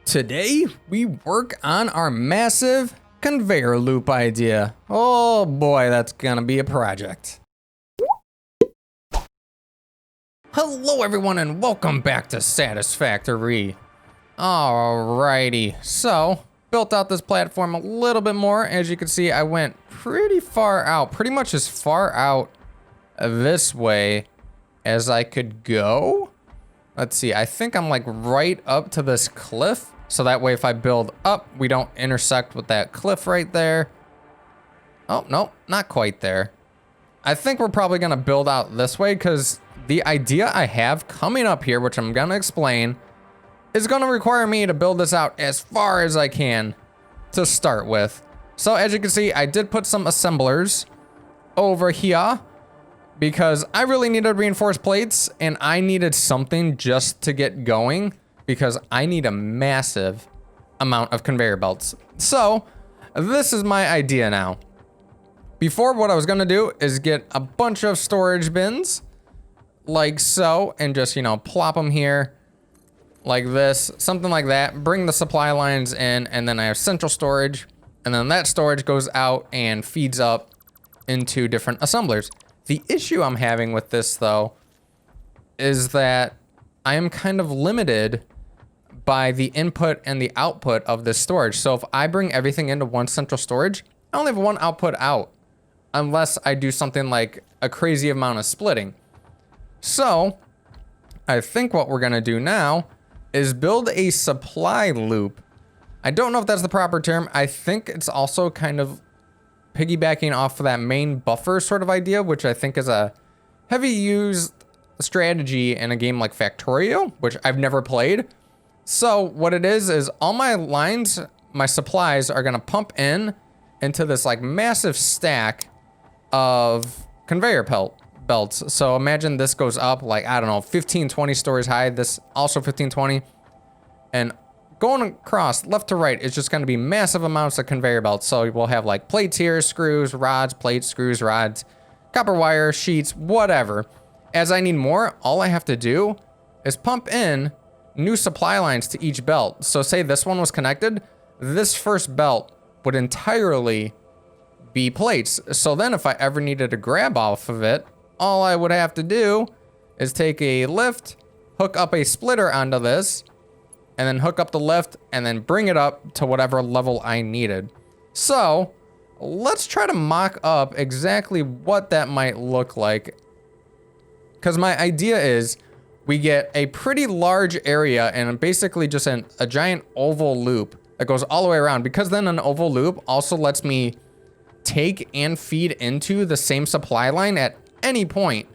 Today, we work on our massive conveyor loop idea. Oh boy, that's gonna be a project. Hello everyone and welcome back to Satisfactory. Alrighty, so built out this platform a little bit more. As you can see, I went pretty far out, pretty much as far out this way as I could go. Let's see, I think I'm like right up to this cliff. So that way if I build up, we don't intersect with that cliff right there. Oh, no, not quite there. I think we're probably gonna build out this way because the idea I have coming up here, which I'm gonna explain, is gonna require me to build this out as far as I can to start with. So as you can see, I did put some assemblers over here because I really needed reinforced plates and I needed something just to get going because I need a massive amount of conveyor belts. So this is my idea now. Before, what I was gonna do is get a bunch of storage bins like so and just, you know, plop them here like this, something like that. Bring the supply lines in and then I have central storage and then that storage goes out and feeds up into different assemblers. The issue I'm having with this though is that I am kind of limited by the input and the output of this storage. So if I bring everything into one central storage, I only have one output out unless I do something like a crazy amount of splitting. So I think what we're gonna do now is build a supply loop. I don't know if that's the proper term. I think it's also kind of piggybacking off of that main buffer sort of idea, which I think is a heavy used strategy in a game like Factorio, which I've never played. So what it is all my lines, my supplies are gonna pump into this like massive stack of conveyor belts. So imagine this goes up like, I don't know, 15, 20 stories high. This also 15, 20. And going across left to right is just gonna be massive amounts of conveyor belts. So we'll have like plates here, screws, rods, plates, screws, rods, copper wire, sheets, whatever. As I need more, all I have to do is pump in new supply lines to each belt. So say this one was connected, this first belt would entirely be plates. So then if I ever needed to grab off of it, all I would have to do is take a lift, hook up a splitter onto this, and then hook up the lift and then bring it up to whatever level I needed. So let's try to mock up exactly what that might look like. Because my idea is we get a pretty large area and basically just a giant oval loop that goes all the way around, because then an oval loop also lets me take and feed into the same supply line at any point.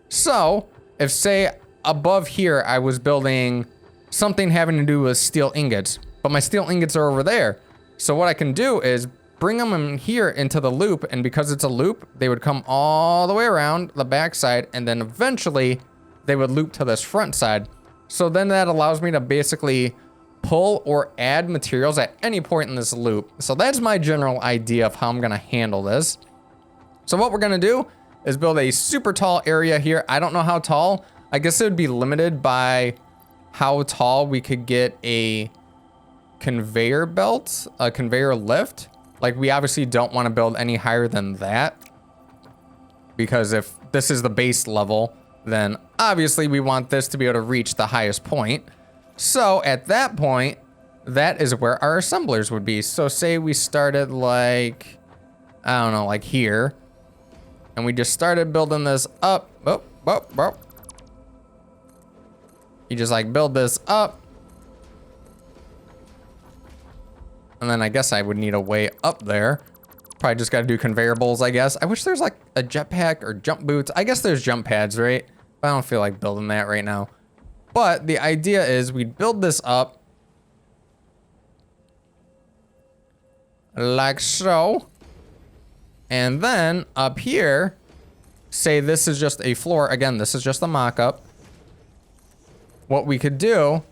So if say above here I was building something having to do with steel ingots, but my steel ingots are over there. So what I can do is bring them in here into the loop, and because it's a loop, they would come all the way around the backside and then eventually they would loop to this front side. So then that allows me to basically pull or add materials at any point in this loop. So that's my general idea of how I'm gonna handle this. So what we're gonna do is build a super tall area here. I don't know how tall. I guess it would be limited by how tall we could get a conveyor belt, a conveyor lift. Like we obviously don't wanna build any higher than that, because if this is the base level, then obviously we want this to be able to reach the highest point. So at that point, that is where our assemblers would be. So say we started like, I don't know, like here, and we just started building this up. You just like build this up. And then I guess I would need a way up there. Probably just gotta do conveyor bowls, I guess. I wish there's like a jetpack or jump boots. I guess there's jump pads, right? But I don't feel like building that right now. But the idea is we'd build this up like so. And then up here, say this is just a floor. Again, this is just a mock-up. What we could do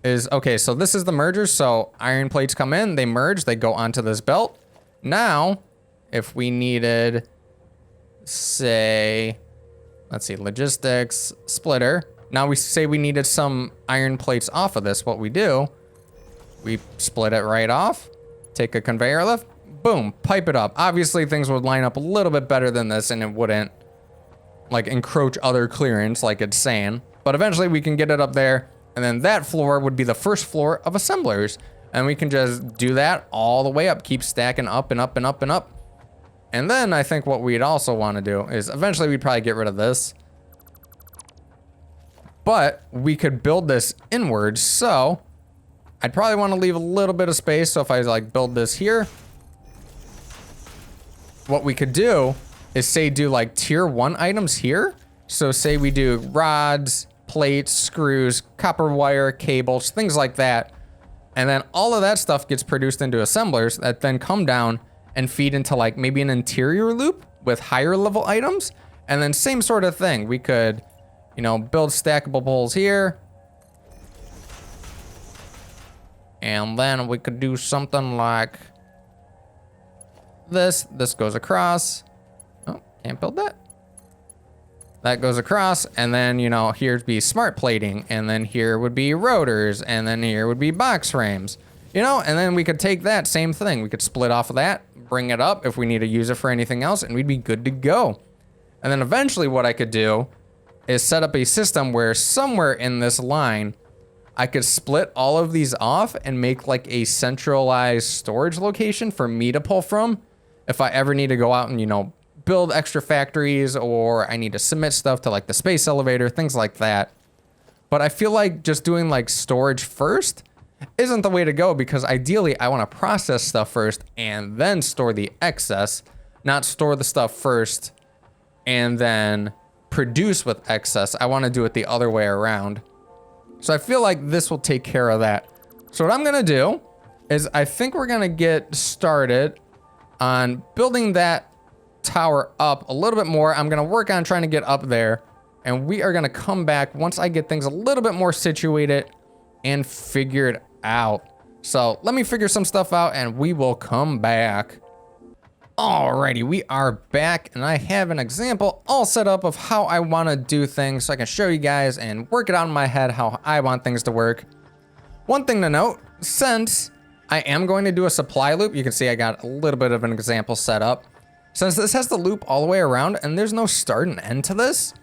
is, okay, so this is the merger. So iron plates come in, they merge, they go onto this belt. Now, if we needed, say, let's see, logistics, splitter. Now we say we needed some iron plates off of this. What we do We split it right off. Take a conveyor lift. Boom, pipe it up. Obviously, things would line up a little bit better than this, and it wouldn't like encroach other clearance like it's saying. But eventually we can get it up there, and then that floor would be the first floor of assemblers. And we can just do that all the way up, keep stacking up and up and up and up. And then I think what we'd also want to do is eventually we'd probably get rid of this. But we could build this inwards, so I'd probably want to leave a little bit of space. So if I like build this here, what we could do is say do like tier 1 items here. So say we do rods, plates, screws, copper wire, cables, things like that. And then all of that stuff gets produced into assemblers that then come down and feed into like maybe an interior loop with higher level items. And then same sort of thing. We could, you know, build stackable poles here. And then we could do something like this. This goes across. Oh, can't build that. That goes across, and then, you know, here'd be smart plating, and then here would be rotors, and then here would be box frames, you know, and then we could take that same thing. We could split off of that, bring it up if we need to use it for anything else, and we'd be good to go. And then eventually what I could do is set up a system where somewhere in this line, I could split all of these off and make like a centralized storage location for me to pull from if I ever need to go out and, you know, build extra factories, or I need to submit stuff to like the space elevator, things like that. But I feel like just doing like storage first isn't the way to go, because ideally I want to process stuff first and then store the excess, not store the stuff first and then produce with excess. I want to do it the other way around. So I feel like this will take care of that. So what I'm going to do is I think we're going to get started on building that tower up a little bit more. I'm gonna work on trying to get up there, and we are gonna come back once I get things a little bit more situated and figured out. So let me figure some stuff out and we will come back. Alrighty, we are back, and I have an example all set up of how I want to do things so I can show you guys and work it out in my head how I want things to work. One thing to note, since I am going to do a supply loop, you can see I got a little bit of an example set up. Since this has the loop all the way around and there's no start and end to this,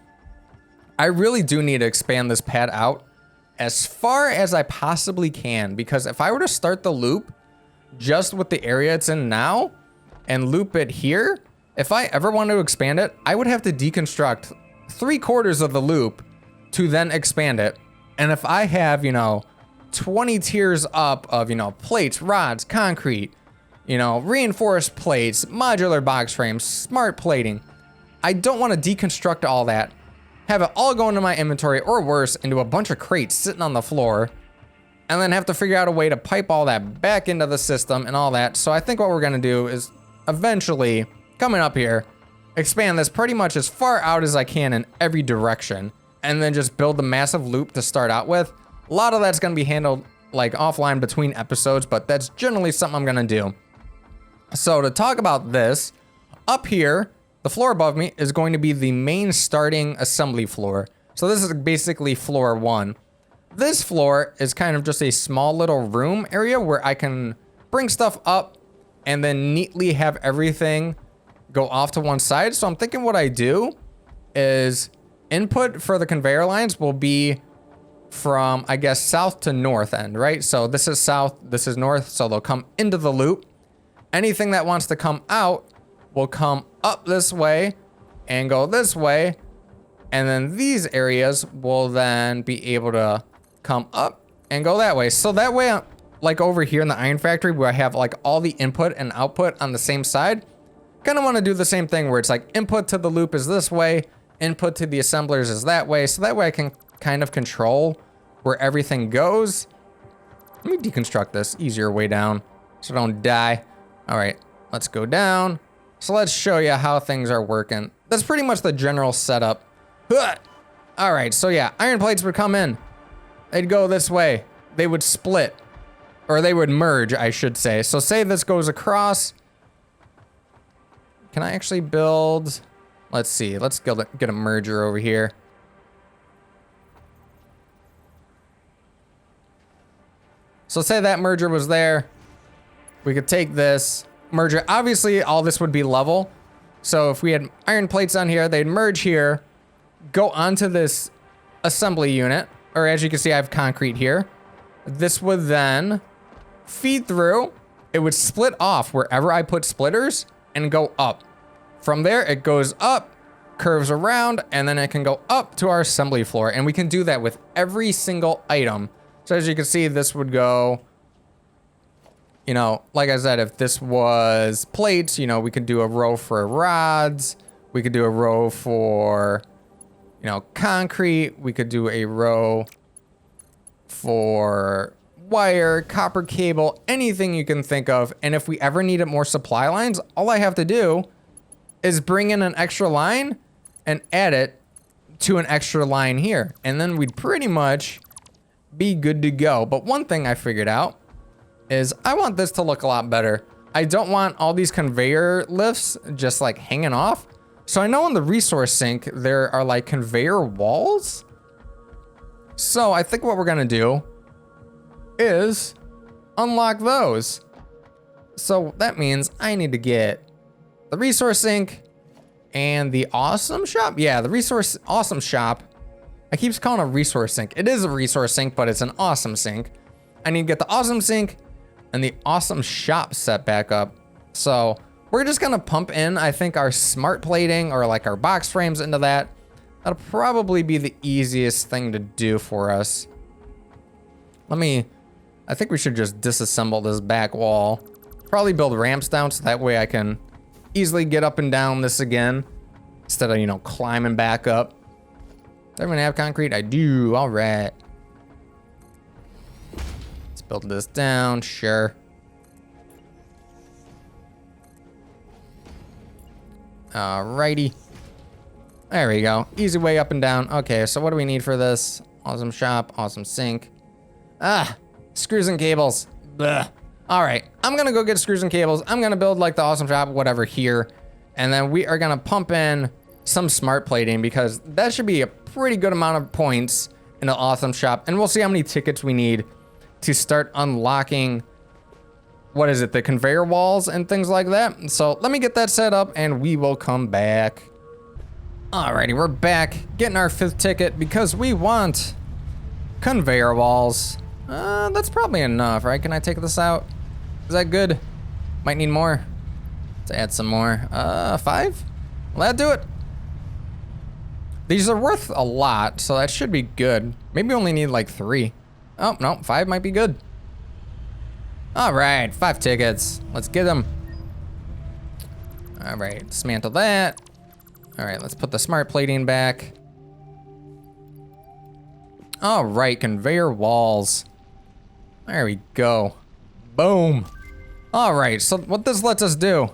I really do need to expand this pad out as far as I possibly can, because if I were to start the loop just with the area it's in now and loop it here, if I ever want to expand it, I would have to deconstruct 3/4 of the loop to then expand it. And if I have, you know, 20 tiers up of, you know, plates, rods, concrete, you know, reinforced plates, modular box frames, smart plating, I don't want to deconstruct all that, have it all go into my inventory, or worse, into a bunch of crates sitting on the floor, and then have to figure out a way to pipe all that back into the system and all that. So I think what we're going to do is eventually, coming up here, expand this pretty much as far out as I can in every direction, and then just build the massive loop to start out with. A lot of that's going to be handled like offline between episodes, but that's generally something I'm going to do. So to talk about this, up here, the floor above me is going to be the main starting assembly floor. So this is basically floor 1. This floor is kind of just a small little room area where I can bring stuff up and then neatly have everything go off to one side. So I'm thinking what I do is input for the conveyor lines will be from, I guess, south to north end, right? So this is south, this is north, so they'll come into the loop. Anything that wants to come out will come up this way and go this way. And then these areas will then be able to come up and go that way. So that way, like over here in the iron factory where I have like all the input and output on the same side, kind of want to do the same thing where it's like input to the loop is this way, input to the assemblers is that way. So that way I can kind of control where everything goes. Let me deconstruct this easier way down so I don't die. All right, let's go down. So let's show you how things are working. That's pretty much the general setup. All right, so yeah, iron plates would come in. They'd go this way. They would split, or they would merge, I should say. So say this goes across. Can I actually build? Let's see, let's get a merger over here. So say that merger was there. We could take this merger. Obviously, all this would be level. So if we had iron plates on here, they'd merge here, go onto this assembly unit. Or as you can see, I have concrete here. This would then feed through. It would split off wherever I put splitters and go up. From there, it goes up, curves around, and then it can go up to our assembly floor. And we can do that with every single item. So as you can see, this would go, you know, like I said, if this was plates, you know, we could do a row for rods. We could do a row for, you know, concrete. We could do a row for wire, copper cable, anything you can think of. And if we ever needed more supply lines, all I have to do is bring in an extra line and add it to an extra line here. And then we'd pretty much be good to go. But one thing I figured out is I want this to look a lot better. I don't want all these conveyor lifts just like hanging off. So I know in the resource sink, there are like conveyor walls. So I think what we're gonna do is unlock those. So that means I need to get the resource sink and the awesome shop. Yeah, the resource awesome shop. I keep calling it a resource sink. It is a resource sink, but it's an awesome sink. I need to get the awesome sink and the awesome shop set back up. So we're just gonna pump in, I think, our smart plating or like our box frames into that. That'll probably be the easiest thing to do for us. I think we should just disassemble this back wall. Probably build ramps down so that way I can easily get up and down this again instead of, you know, climbing back up. Does everyone have concrete? I do. All right. Let's build this down. Sure. Alrighty. There we go. Easy way up and down. Okay, so what do we need for this? Awesome shop, awesome sink. Screws and cables. Ugh. All right, I'm gonna go get screws and cables. I'm gonna build like the awesome shop, whatever here. And then we are gonna pump in some smart plating because that should be a pretty good amount of points in the awesome shop. And we'll see how many tickets we need to start unlocking, what is it, the conveyor walls and things like that. So let me get that set up and we will come back. Alrighty, we're back getting our 5th ticket because we want conveyor walls. That's probably enough, right? Can I take this out? Is that good? Might need more. Let's add some more. 5? Will that do it? These are worth a lot, so that should be good. Maybe we only need like 3. Oh, no, 5 might be good. All right, 5 tickets. Let's get them. All right, dismantle that. All right, let's put the smart plating back. All right, conveyor walls. There we go. Boom. All right, so what this lets us do.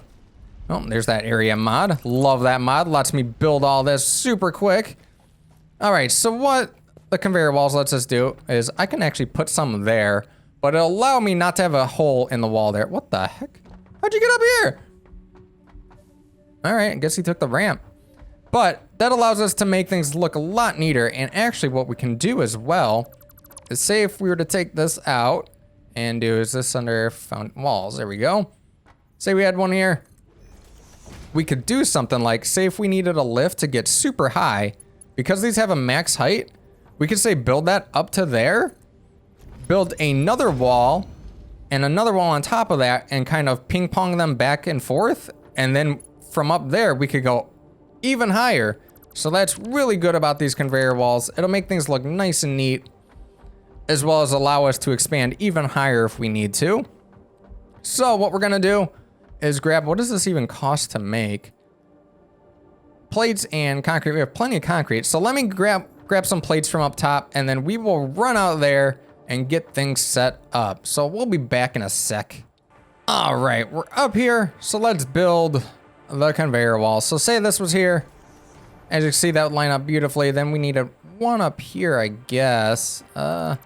Oh, there's that area mod. Love that mod. Lets me build all this super quick. All right, so what the conveyor walls lets us do is I can actually put some there, but it'll allow me not to have a hole in the wall there. What the heck? How'd you get up here? All right, I guess he took the ramp. But that allows us to make things look a lot neater. And actually what we can do as well is say if we were to take this out and do, is this under found walls? There we go. Say we had one here. We could do something like, say if we needed a lift to get super high, because these have a max height, we could say build that up to there, build another wall and another wall on top of that and kind of ping pong them back and forth. And then from up there, we could go even higher. So that's really good about these conveyor walls. It'll make things look nice and neat, as well as allow us to expand even higher if we need to. So what we're gonna do is grab, what does this even cost to make? Plates and concrete. We have plenty of concrete. So let me grab some plates from up top and then we will run out there and get things set up. So we'll be back in a sec. All right, we're up here. So let's build the conveyor wall. So say this was here. As you can see, that would line up beautifully. Then we need one up here, I guess. Let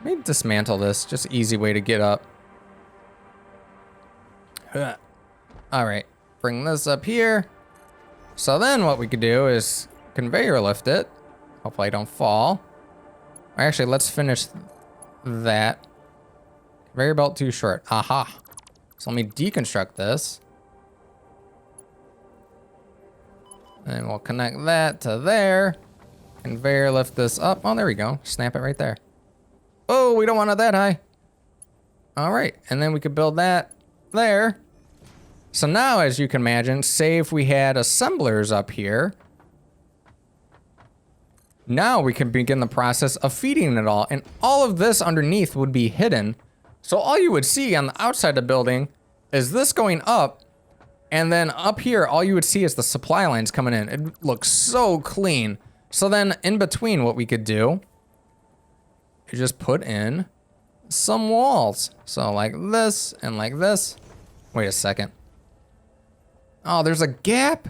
me dismantle this. Just easy way to get up. All right, bring this up here. So then what we could do is conveyor lift it. Hopefully I don't fall. Actually, let's finish that. Conveyor belt too short. Aha. So let me deconstruct this. And we'll connect that to there. Conveyor, lift this up. Oh, there we go. Snap it right there. Oh, we don't want it that high. All right, and then we could build that there. So now, as you can imagine, say if we had assemblers up here, now we can begin the process of feeding it all, and all of this underneath would be hidden. So all you would see on the outside of the building is this going up, and then up here, all you would see is the supply lines coming in. It looks so clean. So then in between, what we could do is just put in some walls. So like this and like this. Wait a second. Oh, there's a gap.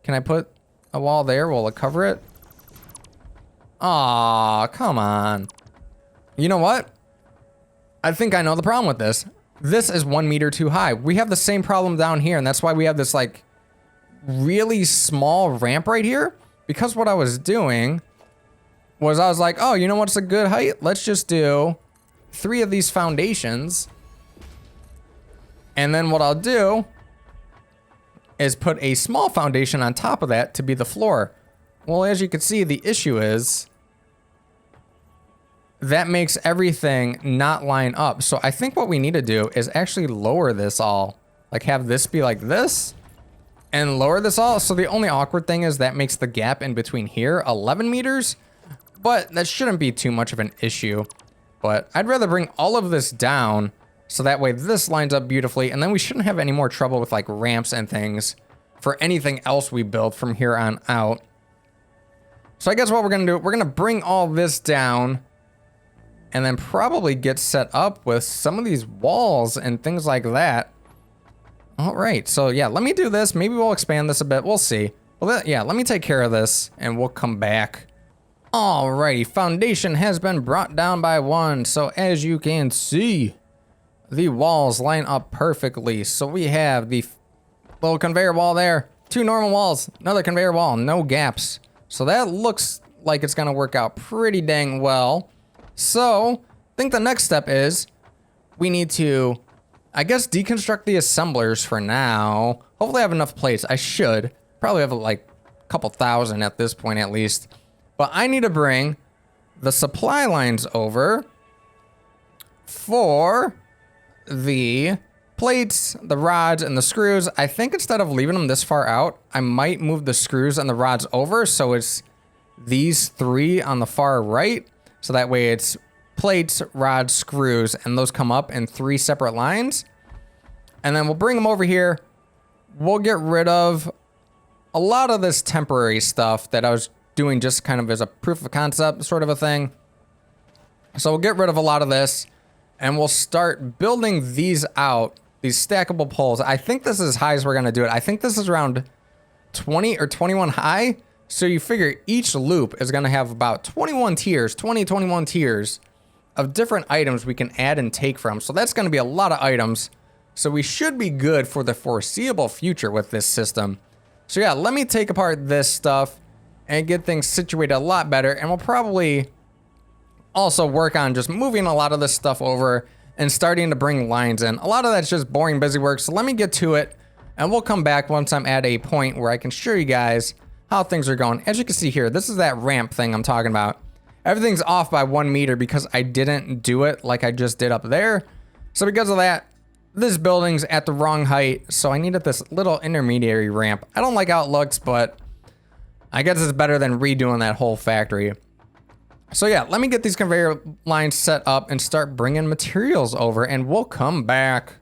Can I put a wall there? Will it cover it? Aw, come on. You know what? I think I know the problem with this. This is 1 meter too high. We have the same problem down here, and that's why we have this like really small ramp right here. Because what I was doing was I was like, oh, you know what's a good height? Let's just do 3 of these foundations. And then what I'll do is put a small foundation on top of that to be the floor. Well, as you can see, the issue is that makes everything not line up. So I think what we need to do is actually lower this all. Like have this be like this and lower this all. So the only awkward thing is that makes the gap in between here 11 meters, but that shouldn't be too much of an issue. But I'd rather bring all of this down so that way this lines up beautifully, and then we shouldn't have any more trouble with like ramps and things for anything else we build from here on out. So I guess what we're gonna do, we're gonna bring all this down and then probably get set up with some of these walls and things like that. All right, so yeah, let me do this. Maybe we'll expand this a bit, we'll see. Well, yeah, let me take care of this and we'll come back. Alrighty, foundation has been brought down by 1. So as you can see, the walls line up perfectly. So we have the little conveyor wall there, 2 normal walls, another conveyor wall, no gaps. So that looks like it's gonna work out pretty dang well. So I think the next step is we need to, I guess, deconstruct the assemblers for now. Hopefully I have enough plates. I should probably have like a couple thousand at this point at least. But I need to bring the supply lines over for the plates, the rods, and the screws. I think instead of leaving them this far out, I might move the screws and the rods over so it's these 3 on the far right. So that way it's plates, rods, screws, and those come up in 3 separate lines. And then we'll bring them over here. We'll get rid of a lot of this temporary stuff that I was doing just kind of as a proof of concept sort of a thing. So we'll get rid of a lot of this and we'll start building these out, these stackable poles. I think this is as high as we're gonna do it. I think this is around 20 or 21 high. So you figure each loop is gonna have about 21 tiers, 21 tiers of different items we can add and take from. So that's gonna be a lot of items. So we should be good for the foreseeable future with this system. So yeah, let me take apart this stuff and get things situated a lot better. And we'll probably also work on just moving a lot of this stuff over and starting to bring lines in. A lot of that's just boring busy work. So let me get to it and we'll come back once I'm at a point where I can show you guys how things are going. As you can see here, this is that ramp thing I'm talking about. Everything's off by 1 meter because I didn't do it like I just did up there. So because of that, this building's at the wrong height. So I needed this little intermediary ramp. I don't like how it looks, but I guess it's better than redoing that whole factory. So yeah, let me get these conveyor lines set up and start bringing materials over and we'll come back.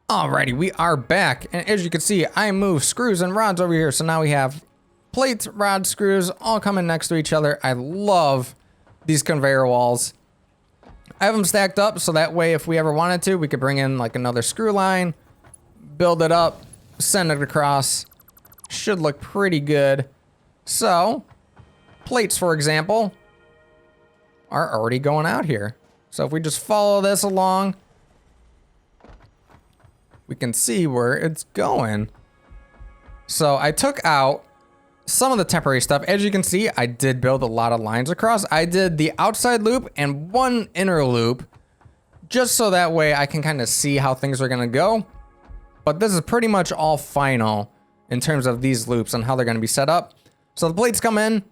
Alrighty, we are back. And as you can see, I moved screws and rods over here. So now we have plates, rods, screws, all coming next to each other. I love these conveyor walls. I have them stacked up so that way if we ever wanted to, we could bring in like another screw line, build it up, send it across. Should look pretty good. So, plates, for example, are already going out here. So if we just follow this along, we can see where it's going. So I took out some of the temporary stuff. As you can see, I did build a lot of lines across. I did the outside loop and 1 inner loop just so that way I can kind of see how things are gonna go. But this is pretty much all final in terms of these loops and how they're gonna be set up. So the plates come in.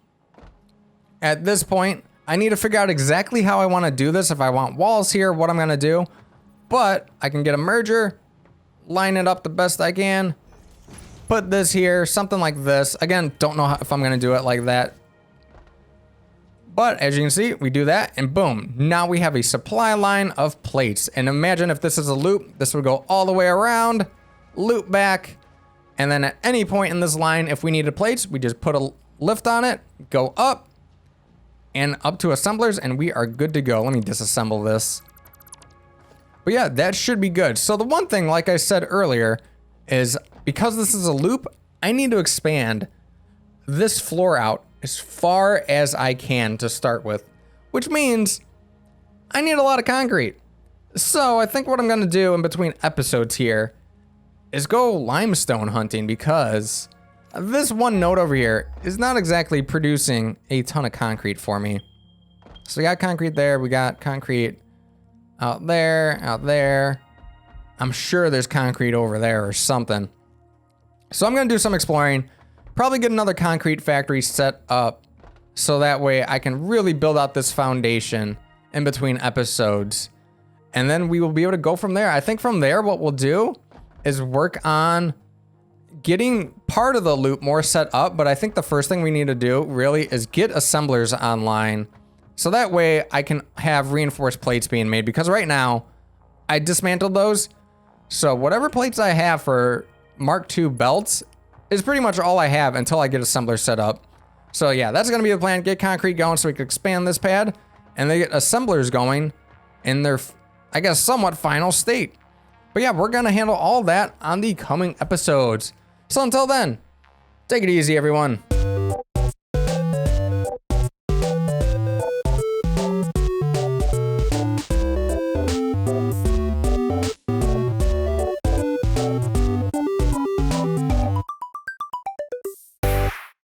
At this point, I need to figure out exactly how I wanna do this. If I want walls here, what I'm gonna do. But I can get a merger, line it up the best I can, put this here, something like this. Again, don't know if I'm gonna do it like that. But as you can see, we do that and boom, now we have a supply line of plates. And imagine if this is a loop, this would go all the way around, loop back, and then at any point in this line, if we needed plates, we just put a lift on it, go up, and up to assemblers, and we are good to go. Let me disassemble this. But yeah, that should be good. So the one thing, like I said earlier, is because this is a loop, I need to expand this floor out as far as I can to start with, which means I need a lot of concrete. So I think what I'm gonna do in between episodes here is go limestone hunting, because this one node over here is not exactly producing a ton of concrete for me. So we got concrete there, we got concrete out there, out there. I'm sure there's concrete over there or something. So I'm gonna do some exploring, probably get another concrete factory set up so that way I can really build out this foundation in between episodes. And then we will be able to go from there. I think from there, what we'll do is work on getting part of the loop more set up. But I think the first thing we need to do really is get assemblers online. So that way I can have reinforced plates being made, because right now I dismantled those. So whatever plates I have for Mark II belts is pretty much all I have until I get assemblers set up. So yeah, that's gonna be the plan. Get concrete going so we can expand this pad, and then get assemblers going in their, I guess, somewhat final state. But yeah, we're gonna handle all that on the coming episodes. So until then, take it easy, everyone.